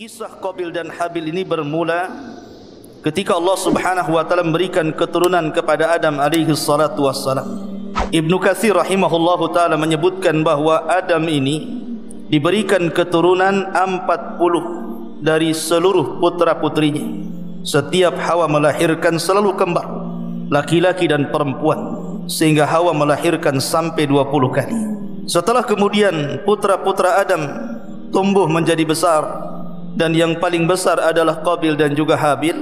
Kisah Qabil dan Habil ini bermula ketika Allah Subhanahu wa taala memberikan keturunan kepada Adam alaihi salatu wassalam. Ibnu Katsir rahimahullahu taala menyebutkan bahwa Adam ini diberikan keturunan 40 dari seluruh putra-putrinya. Setiap Hawa melahirkan selalu kembar, laki-laki dan perempuan, sehingga Hawa melahirkan sampai 20 kali. Setelah kemudian putra-putra Adam tumbuh menjadi besar, dan yang paling besar adalah Qabil dan juga Habil,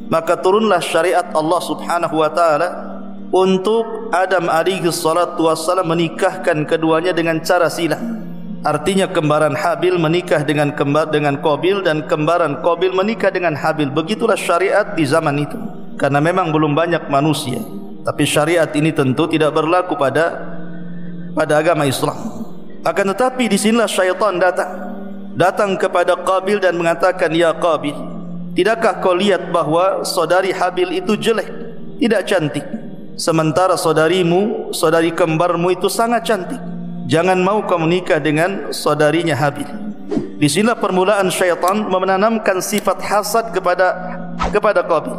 maka turunlah syariat Allah Subhanahu wa taala untuk Adam alaihi salatu wassalam menikahkan keduanya dengan cara silang. Artinya kembaran Habil menikah dengan Qabil, dan kembaran Qabil menikah dengan Habil. Begitulah syariat di zaman itu, karena memang belum banyak manusia. Tapi syariat ini tentu tidak berlaku pada agama Islam. Akan tetapi di sinilah syaitan datang kepada Qabil dan mengatakan, "Ya Qabil, tidakkah kau lihat bahwa saudari Habil itu jelek, tidak cantik, sementara saudari kembarmu itu sangat cantik. Jangan mau kau menikah dengan saudarinya Habil." Di sinilah permulaan syaitan menanamkan sifat hasad kepada Qabil.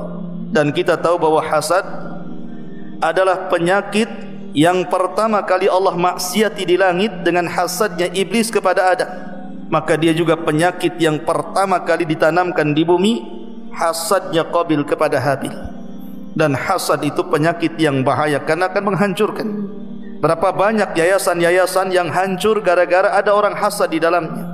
Dan kita tahu bahwa hasad adalah penyakit yang pertama kali Allah maksiati di langit dengan hasadnya iblis kepada Adam. Maka dia juga penyakit yang pertama kali ditanamkan di bumi, hasadnya Qabil kepada Habil. Dan hasad itu penyakit yang bahaya karena akan menghancurkan. Berapa banyak yayasan-yayasan yang hancur gara-gara ada orang hasad di dalamnya.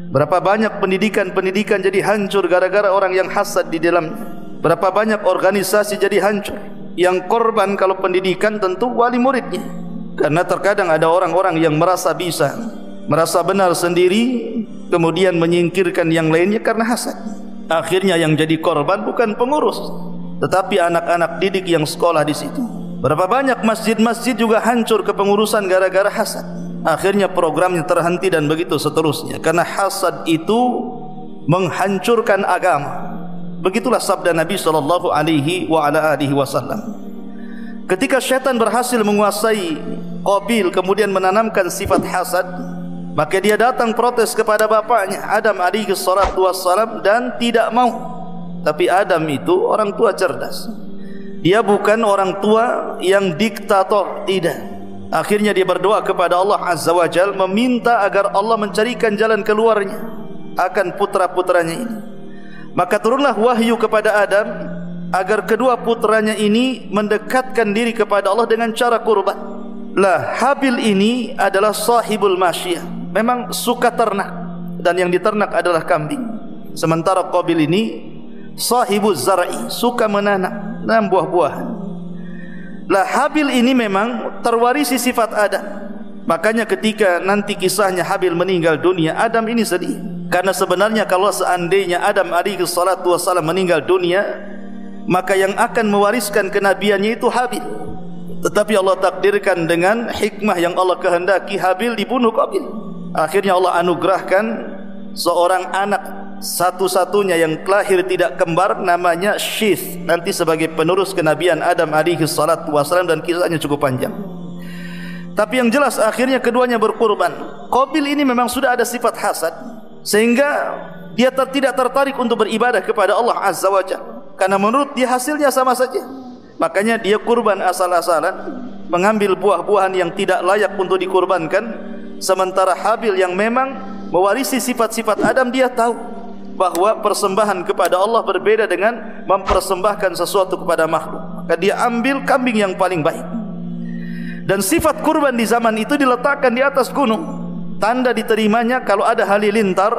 Berapa banyak pendidikan-pendidikan jadi hancur gara-gara orang yang hasad di dalamnya. Berapa banyak organisasi jadi hancur. Yang korban kalau pendidikan tentu wali muridnya. Karena terkadang ada orang-orang yang merasa bisa, merasa benar sendiri, kemudian menyingkirkan yang lainnya karena hasad. Akhirnya yang jadi korban bukan pengurus, tetapi anak-anak didik yang sekolah di situ. Berapa banyak masjid-masjid juga hancur kepengurusan gara-gara hasad. Akhirnya programnya terhenti dan begitu seterusnya. Karena hasad itu menghancurkan agama. Begitulah sabda Nabi sallallahu alaihi wasallam. Ketika syaitan berhasil menguasai Qabil kemudian menanamkan sifat hasad, maka dia datang protes kepada bapaknya Adam alaihi salatu wassalam dan tidak mau. Tapi Adam itu orang tua cerdas. Dia bukan orang tua yang diktator, tidak. Akhirnya dia berdoa kepada Allah Azza wa Jalla, meminta agar Allah mencarikan jalan keluarnya akan putra-putranya ini. Maka turunlah wahyu kepada Adam agar kedua putranya ini mendekatkan diri kepada Allah dengan cara kurban. Lah, Habil ini adalah sahibul masyiyah, memang suka ternak, dan yang diternak adalah kambing. Sementara Qabil ini sahibuz zar'i, suka menanam buah-buahan. Lah, Habil ini memang terwarisi sifat Adam. Makanya ketika nanti kisahnya Habil meninggal dunia, Adam ini sedih. Karena sebenarnya kalau seandainya Adam alaihi salatu wassalam meninggal dunia, maka yang akan mewariskan kenabiannya itu Habil. Tetapi Allah takdirkan dengan hikmah yang Allah kehendaki, Habil dibunuh Qabil. Akhirnya Allah anugerahkan seorang anak satu-satunya yang lahir tidak kembar, namanya Syith, nanti sebagai penerus kenabian Adam alaihi salatu wassalam, dan kisahnya cukup panjang. Tapi yang jelas akhirnya keduanya berkorban. Qabil ini memang sudah ada sifat hasad, sehingga dia tidak tertarik untuk beribadah kepada Allah Azza wa Jalla, karena menurut dia hasilnya sama saja. Makanya dia kurban asal-asalan, mengambil buah-buahan yang tidak layak untuk dikurbankan. Sementara Habil yang memang mewarisi sifat-sifat Adam, dia tahu bahwa persembahan kepada Allah berbeda dengan mempersembahkan sesuatu kepada makhluk. Maka dia ambil kambing yang paling baik. Dan sifat kurban di zaman itu diletakkan di atas gunung. Tanda diterimanya kalau ada halilintar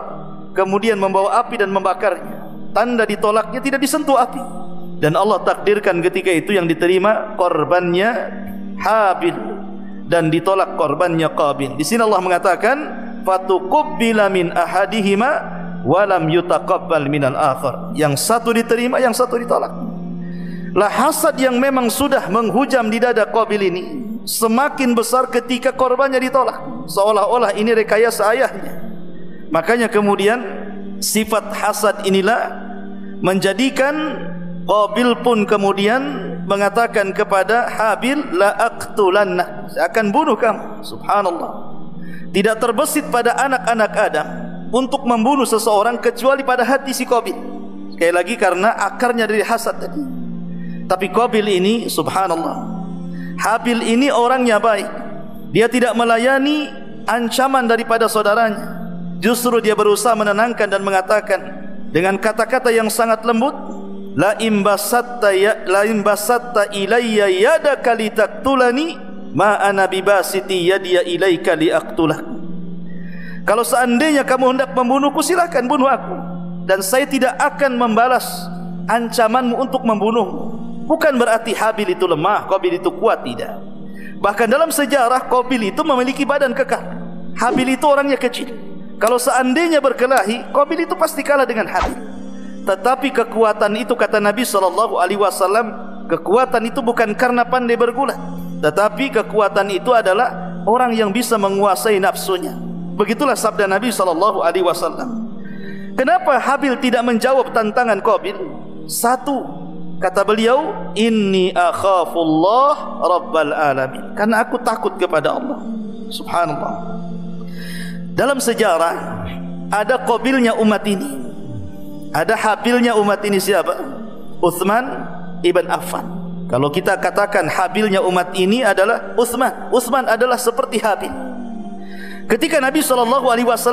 kemudian membawa api dan membakarnya. Tanda ditolaknya tidak disentuh api. Dan Allah takdirkan ketika itu yang diterima korbannya Habil dan ditolak korbannya Qabil. Di sini Allah mengatakan, "Fatuqbila min ahadihima wa lam yutaqabbal minal akhar." Yang satu diterima, yang satu ditolak. Lah, hasad yang memang sudah menghujam di dada Qabil ini semakin besar ketika korbannya ditolak, seolah-olah ini rekayasa ayahnya. Makanya kemudian sifat hasad inilah menjadikan Qabil pun kemudian mengatakan kepada Habil, "La aqtulanna," saya akan bunuh kamu. Subhanallah. Tidak terbesit pada anak-anak Adam untuk membunuh seseorang kecuali pada hati si Qabil. Sekali lagi karena akarnya dari hasad tadi. Tapi Qabil ini subhanallah, Habil ini orangnya baik. Dia tidak melayani ancaman daripada saudaranya. Justru dia berusaha menenangkan dan mengatakan dengan kata-kata yang sangat lembut, la imbasatta ilayya yadaka litaktulani ma ana bibasiti yadiya ilaika liaktulak. Kalau seandainya kamu hendak membunuhku, silakan bunuh aku, dan saya tidak akan membalas ancamanmu untuk membunuhmu. Bukan berarti Habil itu lemah, Qabil itu kuat, tidak. Bahkan dalam sejarah Qabil itu memiliki badan kekar, Habil itu orangnya kecil. Kalau seandainya berkelahi, Qabil itu pasti kalah dengan Habil. Tetapi kekuatan itu, kata Nabi SAW, kekuatan itu bukan karena pandai bergulat, tetapi kekuatan itu adalah orang yang bisa menguasai nafsunya. Begitulah sabda Nabi SAW. Kenapa Habil tidak menjawab tantangan Qabil? Satu, kata beliau, inni akhafullah rabbal alamin, karena aku takut kepada Allah. Subhanallah. Dalam sejarah ada Qabilnya umat ini, ada Habilnya umat ini. Siapa? Utsman ibn Affan. Kalau kita katakan Habilnya umat ini adalah Utsman, Utsman adalah seperti Habil. Ketika Nabi SAW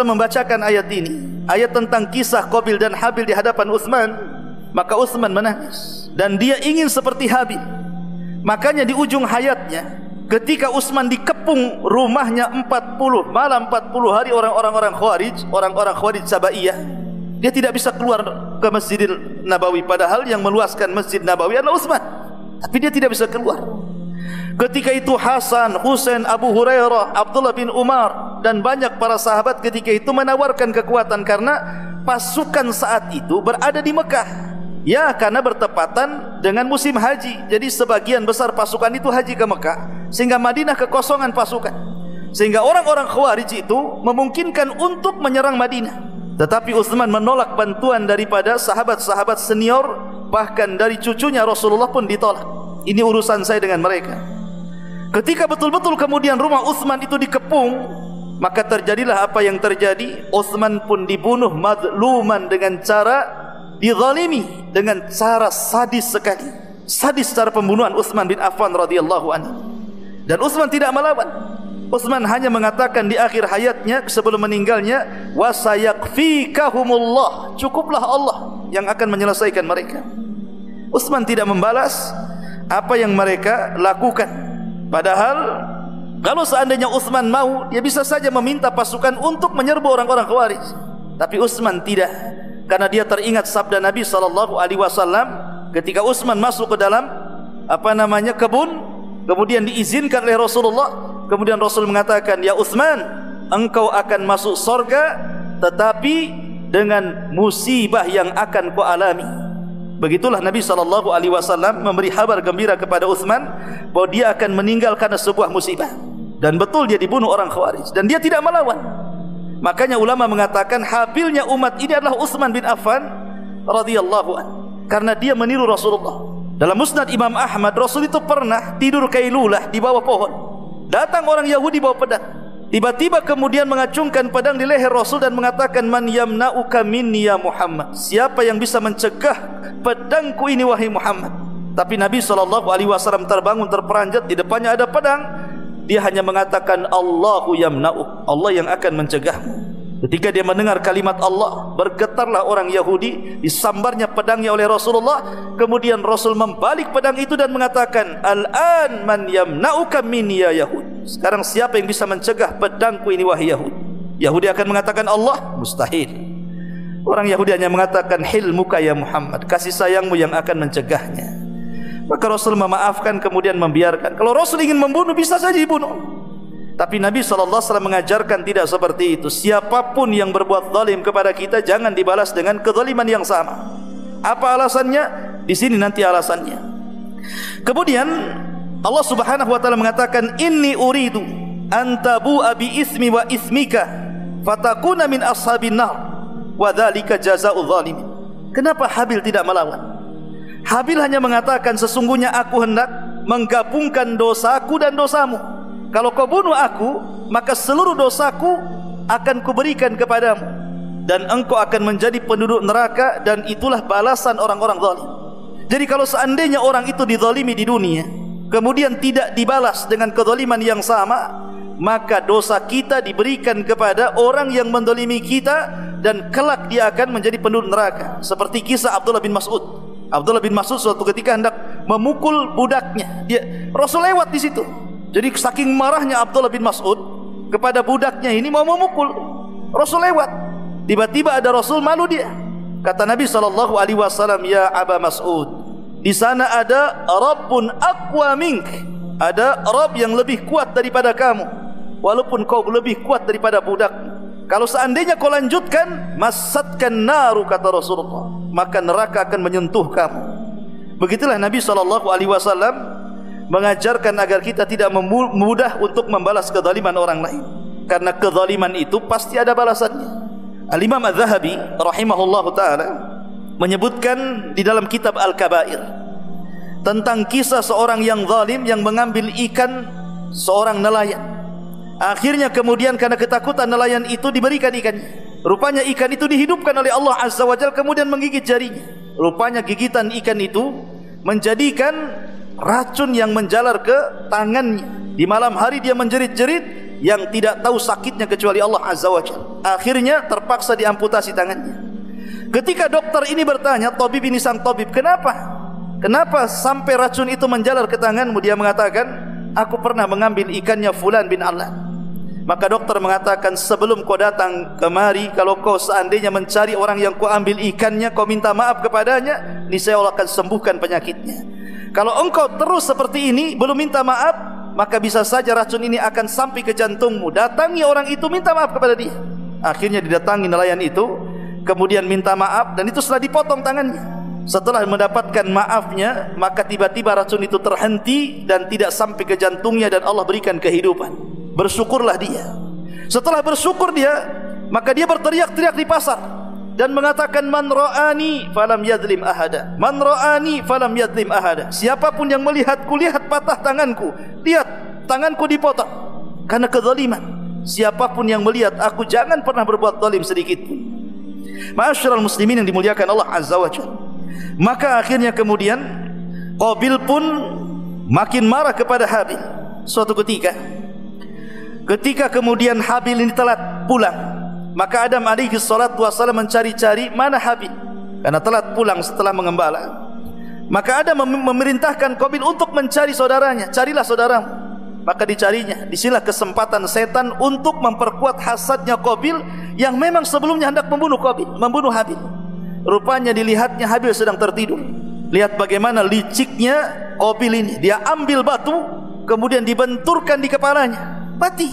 membacakan ayat ini, ayat tentang kisah Qabil dan Habil di hadapan Utsman, maka Utsman menangis dan dia ingin seperti Habil. Makanya di ujung hayatnya, ketika Utsman dikepung rumahnya 40 malam 40 hari orang-orang Khawarij Sabaiyah, dia tidak bisa keluar ke Masjidil Nabawi, padahal yang meluaskan Masjid Nabawi adalah Utsman, tapi dia tidak bisa keluar. Ketika itu Hasan, Husain, Abu Hurairah, Abdullah bin Umar dan banyak para sahabat ketika itu menawarkan kekuatan, karena pasukan saat itu berada di Mekah. Ya, karena bertepatan dengan musim haji, jadi sebagian besar pasukan itu haji ke Mekah, sehingga Madinah kekosongan pasukan, sehingga orang-orang Khawarij itu memungkinkan untuk menyerang Madinah. Tetapi Utsman menolak bantuan daripada sahabat-sahabat senior, bahkan dari cucunya Rasulullah pun ditolak. Ini urusan saya dengan mereka. Ketika betul-betul kemudian rumah Utsman itu dikepung, maka terjadilah apa yang terjadi. Utsman pun dibunuh mazluman dengan cara dizalimi, dengan cara sadis sekali. Sadis cara pembunuhan Utsman bin Affan radhiyallahu anhu. Dan Utsman tidak melawan. Utsman hanya mengatakan di akhir hayatnya sebelum meninggalnya, wa sayakfikahumullah, cukuplah Allah yang akan menyelesaikan mereka. Utsman tidak membalas apa yang mereka lakukan. Padahal kalau seandainya Utsman mau, dia bisa saja meminta pasukan untuk menyerbu orang-orang Khawarij. Tapi Utsman tidak, karena dia teringat sabda Nabi SAW ketika Utsman masuk ke dalam kebun, kemudian diizinkan oleh Rasulullah, kemudian Rasul mengatakan, ya Utsman, engkau akan masuk surga, tetapi dengan musibah yang akan kau alami. Begitulah Nabi SAW memberi kabar gembira kepada Utsman bahwa dia akan meninggal karena sebuah musibah. Dan betul dia dibunuh orang Khawarij, dan dia tidak melawan. Makanya ulama mengatakan Habilnya umat ini adalah Utsman bin Affan radhiyallahu anhu, karena dia meniru Rasulullah. Dalam Musnad Imam Ahmad, Rasul itu pernah tidur kailulah di bawah pohon. Datang orang Yahudi bawa pedang, tiba-tiba kemudian mengacungkan pedang di leher Rasul dan mengatakan, man yamna'uka minni ya Muhammad, siapa yang bisa mencegah pedangku ini wahai Muhammad. Tapi Nabi SAW terbangun terperanjat, di depannya ada pedang. Dia hanya mengatakan, Allahu yamna'uk, Allah yang akan mencegahmu. Ketika dia mendengar kalimat Allah, bergetarlah orang Yahudi, disambarnya pedangnya oleh Rasulullah. Kemudian Rasul membalik pedang itu dan mengatakan, Al-an man yamna'uka minni ya Yahud, sekarang siapa yang bisa mencegah pedangku ini wahai Yahud? Yahudi akan mengatakan Allah, mustahil. Orang Yahudi hanya mengatakan, hilmuka ya Muhammad, kasih sayangmu yang akan mencegahnya. Maka Rasul memaafkan, kemudian membiarkan. Kalau Rasul ingin membunuh, bisa saja dibunuh. Tapi Nabi SAW mengajarkan tidak seperti itu. Siapapun yang berbuat zalim kepada kita, jangan dibalas dengan kezaliman yang sama. Apa alasannya? Di sini nanti alasannya. Kemudian Allah Subhanahu wa taala mengatakan, inni uridu an tabu'a bi ismi wa ismika fatakuna min ashabin nar wa dzalika jazaa'ul zalimin. Kenapa Habil tidak melawan? Habil hanya mengatakan, sesungguhnya aku hendak menggabungkan dosaku dan dosamu. Kalau kau bunuh aku, maka seluruh dosaku akan kuberikan kepadamu. dan engkau akan menjadi penduduk neraka, dan itulah balasan orang-orang zalim. Jadi kalau seandainya orang itu dizalimi di dunia, kemudian tidak dibalas dengan kezaliman yang sama, maka dosa kita diberikan kepada orang yang menzalimi kita, dan kelak dia akan menjadi penduduk neraka. Seperti kisah Abdullah bin Mas'ud. Abdullah bin Mas'ud suatu ketika hendak memukul budaknya. Rasul lewat di situ. Jadi saking marahnya Abdullah bin Mas'ud kepada budaknya ini, mau memukul. Rasul lewat. Tiba-tiba ada Rasul, malu dia. Kata Nabi SAW, ya Aba Mas'ud, di sana ada Rabbun aqwa mink, ada Rabb yang lebih kuat daripada kamu, walaupun kau lebih kuat daripada budak. Kalau seandainya kau lanjutkan, massatkan naru, kata Rasulullah, maka neraka akan menyentuh kamu. Begitulah Nabi SAW mengajarkan agar kita tidak mudah untuk membalas kezaliman orang lain, karena kezaliman itu pasti ada balasannya. Al-Imam Az-Zahabi rahimahullahu ta'ala menyebutkan di dalam kitab Al-Kabair tentang kisah seorang yang zalim yang mengambil ikan seorang nelayan. Akhirnya kemudian karena ketakutan nelayan itu diberikan ikannya. Rupanya ikan itu dihidupkan oleh Allah Azza wa Jalla, kemudian menggigit jarinya. Rupanya gigitan ikan itu menjadikan racun yang menjalar ke tangannya. Di malam hari dia menjerit-jerit, yang tidak tahu sakitnya kecuali Allah Azza wa Jalla. Akhirnya terpaksa diamputasi tangannya. Ketika dokter ini bertanya, tabib ini sang tabib, kenapa sampai racun itu menjalar ke tanganmu? Dia mengatakan, aku pernah mengambil ikannya Fulan bin Alan. Maka dokter mengatakan, sebelum kau datang kemari, kalau kau seandainya mencari orang yang kau ambil ikannya, kau minta maaf kepadanya, niscaya Allah akan sembuhkan penyakitnya. Kalau engkau terus seperti ini, belum minta maaf, maka bisa saja racun ini akan sampai ke jantungmu. Datangi orang itu, minta maaf kepada dia. Akhirnya didatangi nelayan itu, kemudian minta maaf, dan itu setelah dipotong tangannya. Setelah mendapatkan maafnya, maka tiba-tiba racun itu terhenti dan tidak sampai ke jantungnya, dan Allah berikan kehidupan. Bersyukurlah dia. Setelah bersyukur dia, maka dia berteriak-teriak di pasar dan mengatakan, man ra'ani falam yadlim ahada, man ra'ani falam yadlim ahada. Siapapun yang melihatku, lihat patah tanganku, lihat tanganku dipotong karena kezaliman. Siapapun yang melihat aku, jangan pernah berbuat zalim sedikit pun. Ma'asyiral muslimin yang dimuliakan Allah Azza wa Jalla. Maka akhirnya kemudian Qabil pun makin marah kepada Habil. Suatu ketika kemudian Habil ini telat pulang, maka Adam alaihi salatu wassalam mencari-cari mana Habil, karena telat pulang setelah mengembala. Maka Adam memerintahkan Qabil untuk mencari saudaranya. Carilah saudaramu. Maka dicarinya. Disinilah kesempatan setan untuk memperkuat hasadnya Qabil, yang memang sebelumnya hendak membunuh Habil. Rupanya dilihatnya Habil sedang tertidur. Lihat bagaimana liciknya Qabil ini. Dia ambil batu, kemudian dibenturkan di kepalanya, mati.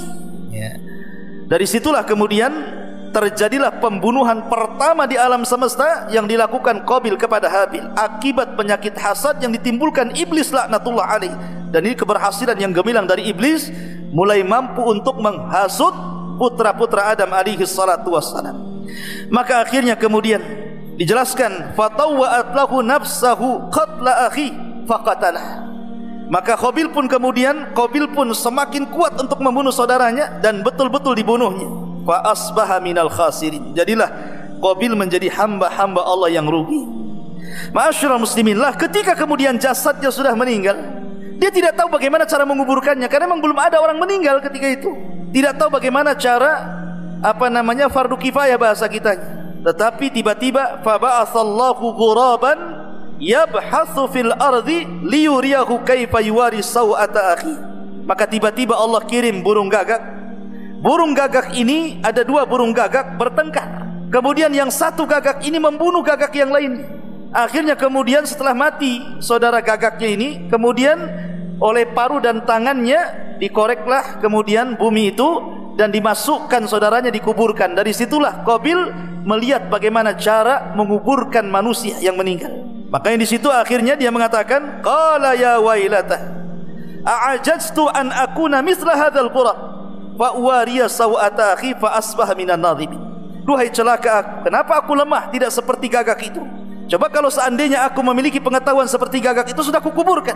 Dari situlah kemudian terjadilah pembunuhan pertama di alam semesta yang dilakukan Qabil kepada Habil, akibat penyakit hasad yang ditimbulkan iblis laknatullah alaih. Dan ini keberhasilan yang gemilang dari iblis, mulai mampu untuk menghasut putra-putra Adam alaihi salatu wassalam. Maka akhirnya kemudian dijelaskan, fatawwa'at lahu nafsahu qatla akhi faqatalah. Maka Qabil pun semakin kuat untuk membunuh saudaranya, dan betul-betul dibunuhnya. Fa asbaha minal khasirin. Jadilah Qabil menjadi hamba-hamba Allah yang rugi. Ma'asyiral muslimin, lah ketika kemudian jasadnya sudah meninggal, dia tidak tahu bagaimana cara menguburkannya, karena memang belum ada orang meninggal ketika itu. Tidak tahu bagaimana cara fardu kifayah bahasa kitanya. Tetapi tiba-tiba fa ba'atsallahu ghuraban yabhathu fil ardi liyuriyahu kaifa yuwari sawata akhi. Maka tiba-tiba Allah kirim burung gagak. Burung gagak ini, ada dua burung gagak bertengkar. Kemudian yang satu gagak ini membunuh gagak yang lain. Akhirnya kemudian setelah mati saudara gagaknya ini, kemudian oleh paruh dan tangannya dikoreklah kemudian bumi itu, dan dimasukkan saudaranya, dikuburkan. Dari situlah Qabil melihat bagaimana cara menguburkan manusia yang meninggal. Makanya di situ akhirnya dia mengatakan, qala ya wailata a'ajaztu an akuna mithla hadzal qura fa uwariya sawata akhi fa asbaha minan nadhimin. Duhai celaka aku, kenapa aku lemah tidak seperti gagak itu? Coba kalau seandainya aku memiliki pengetahuan seperti gagak itu, sudah kukuburkan.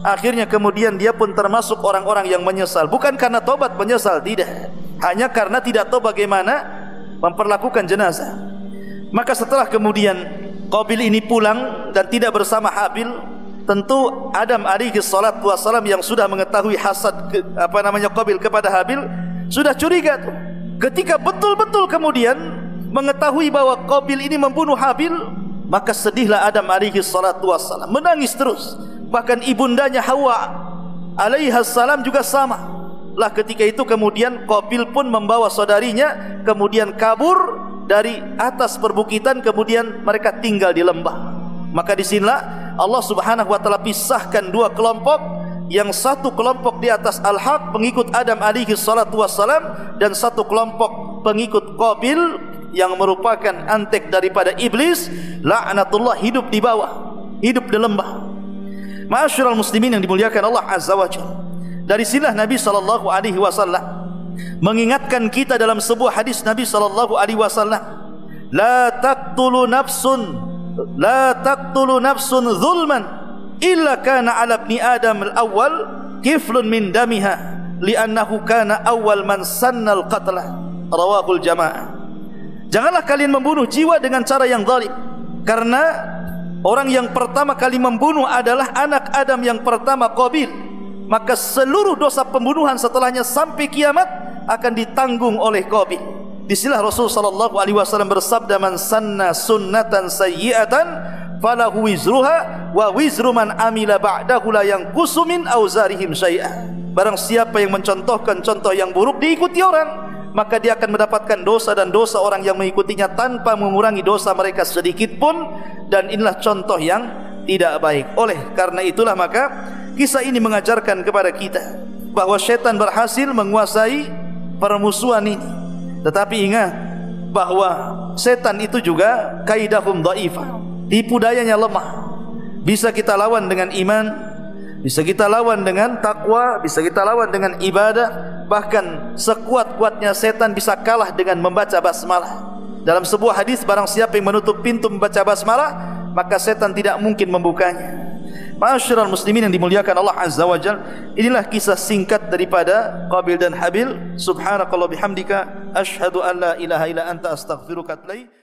Akhirnya kemudian dia pun termasuk orang-orang yang menyesal, bukan karena tobat menyesal, tidak, hanya karena tidak tahu bagaimana memperlakukan jenazah. Maka setelah kemudian Qabil ini pulang dan tidak bersama Habil, tentu Adam alaihi salatu wassalam yang sudah mengetahui hasad Qabil kepada Habil sudah curiga tuh. Ketika betul-betul kemudian mengetahui bahwa Qabil ini membunuh Habil, maka sedihlah Adam alaihi salatu wassalam, menangis terus. Bahkan ibundanya Hawa alaihi salam juga sama. Lah ketika itu kemudian Qabil pun membawa saudarinya kemudian kabur dari atas perbukitan, kemudian mereka tinggal di lembah. Maka disinilah Allah subhanahu wa ta'ala pisahkan dua kelompok. Yang satu kelompok di atas al-haq, pengikut Adam alaihi salatu wassalam, dan satu kelompok pengikut Qabil yang merupakan antek daripada iblis, laknatullah, hidup di bawah, hidup di lembah. Ma'asyiral muslimin yang dimuliakan Allah azza wa jalla, dari sinilah Nabi sallallahu alaihi wasallam mengingatkan kita dalam sebuah hadis Nabi sallallahu alaihi wasallam, la taqtulu nafsun zulman illa kana ala ibni adam al-awwal kiflun min damiha li'annahu kana awwal man sanna al-qatla, rawahul jamaah. Janganlah kalian membunuh jiwa dengan cara yang zalim, karena orang yang pertama kali membunuh adalah anak Adam yang pertama, Qabil. Maka seluruh dosa pembunuhan setelahnya sampai kiamat akan ditanggung oleh Qabil. Disinilah Rasul sallallahu alaihi wasallam bersabda, man sanna sunnatan sayyi'atan falahu wizruha wa wizru man amila ba'dahu la yanqusu min auzarihim syai'a. Barang siapa yang mencontohkan contoh yang buruk diikuti orang, maka dia akan mendapatkan dosa dan dosa orang yang mengikutinya tanpa mengurangi dosa mereka sedikit pun. Dan inilah contoh yang tidak baik. Oleh karena itulah maka kisah ini mengajarkan kepada kita bahwa syaitan berhasil menguasai permusuhan ini. Tetapi ingat bahwa setan itu juga kaidahum dhaifah, tipu dayanya lemah. Bisa kita lawan dengan iman, bisa kita lawan dengan takwa, bisa kita lawan dengan ibadah. Bahkan sekuat-kuatnya setan bisa kalah dengan membaca basmalah. Dalam sebuah hadis, barang siapa yang menutup pintu membaca basmalah, maka setan tidak mungkin membukanya. Ma'asyiral muslimin yang dimuliakan Allah azza wa jalla, inilah kisah singkat daripada Qabil dan Habil. Subhanakallah bihamdika, asyhadu an la ilaha illa anta, astaghfiruka wa atubu ilaik.